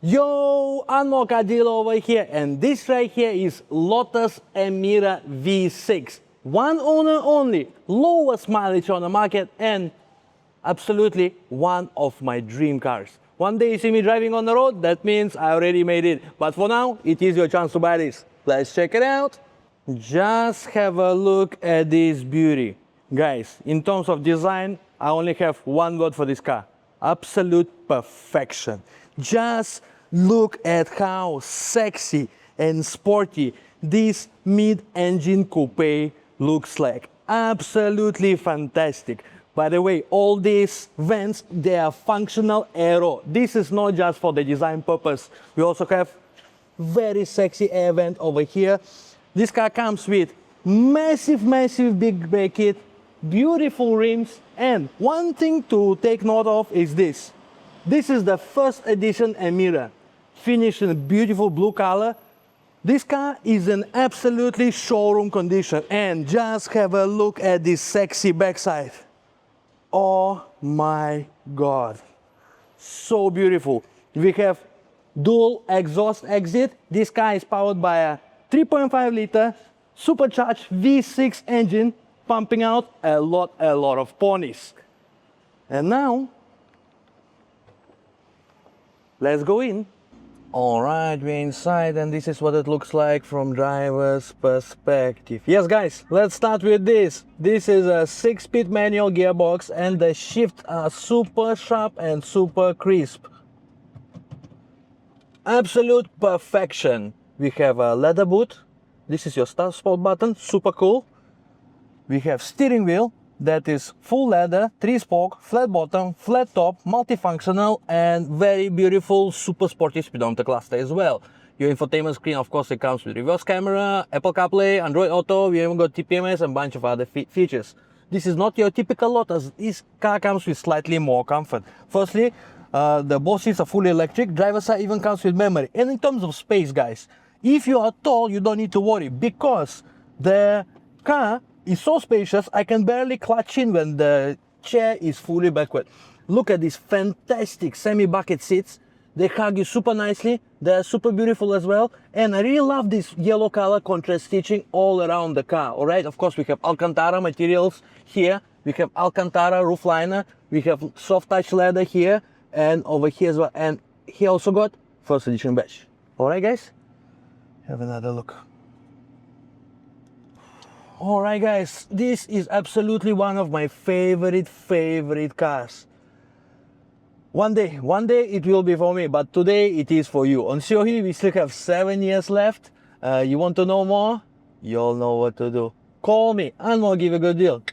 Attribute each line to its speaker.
Speaker 1: Yo, angmohcardealer over here, and this right here is Lotus Emira V6. One owner only, lowest mileage on the market, and absolutely one of my dream cars. One day you see me driving on the road, that means I already made it. But for now, it is your chance to buy this. Let's check it out. Just have a look at this beauty. Guys, in terms of design, I only have one word for this car. Absolute perfection. Just look at how sexy and sporty this mid-engine coupe looks like. Absolutely fantastic. By the way, all these vents, they are functional aero. This is not just for the design purpose. We also have very sexy air vent over here. This car comes with massive big brake kit, beautiful rims, and one thing to take note of is this. This is the first edition Emira, finished in a beautiful blue color. This car is in absolutely showroom condition, and just have a look at this sexy backside. Oh my God, so beautiful. We have dual exhaust exit. This car is powered by a 3.5 liter supercharged V6 engine, pumping out a lot of ponies. And now, let's go in. All right, we're inside, and this is what it looks like from driver's perspective. Yes, guys, let's start with this. This is a 6-speed manual gearbox, and the shifts are super sharp and super crisp. Absolute perfection. We have a leather boot. This is your start spot button, super cool. We have steering wheel that is full leather, 3-spoke, flat bottom, flat top, multifunctional, and very beautiful, super sporty speedometer cluster as well. Your infotainment screen, of course, it comes with reverse camera, Apple CarPlay, Android Auto. We even got TPMS and a bunch of other features. This is not your typical Lotus. This car comes with slightly more comfort. Firstly, the both seats are fully electric. Driver's side even comes with memory. And in terms of space, guys, if you are tall, you don't need to worry, because the car is so spacious, I can barely clutch in when the chair is fully backward. Look at these fantastic semi-bucket seats. They hug you super nicely. They're super beautiful as well. And I really love this yellow color contrast stitching all around the car. All right, of course, we have Alcantara materials here. We have Alcantara roof liner. We have soft touch leather here and over here as well. And he also got first edition badge. All right, guys, have another look. Alright guys, this is absolutely one of my favorite cars. One day it will be for me, but today it is for you. On 𝐶𝐭𝐲, we still have 7 years left. You want to know more? You'll know what to do. Call me and we'll give you a good deal.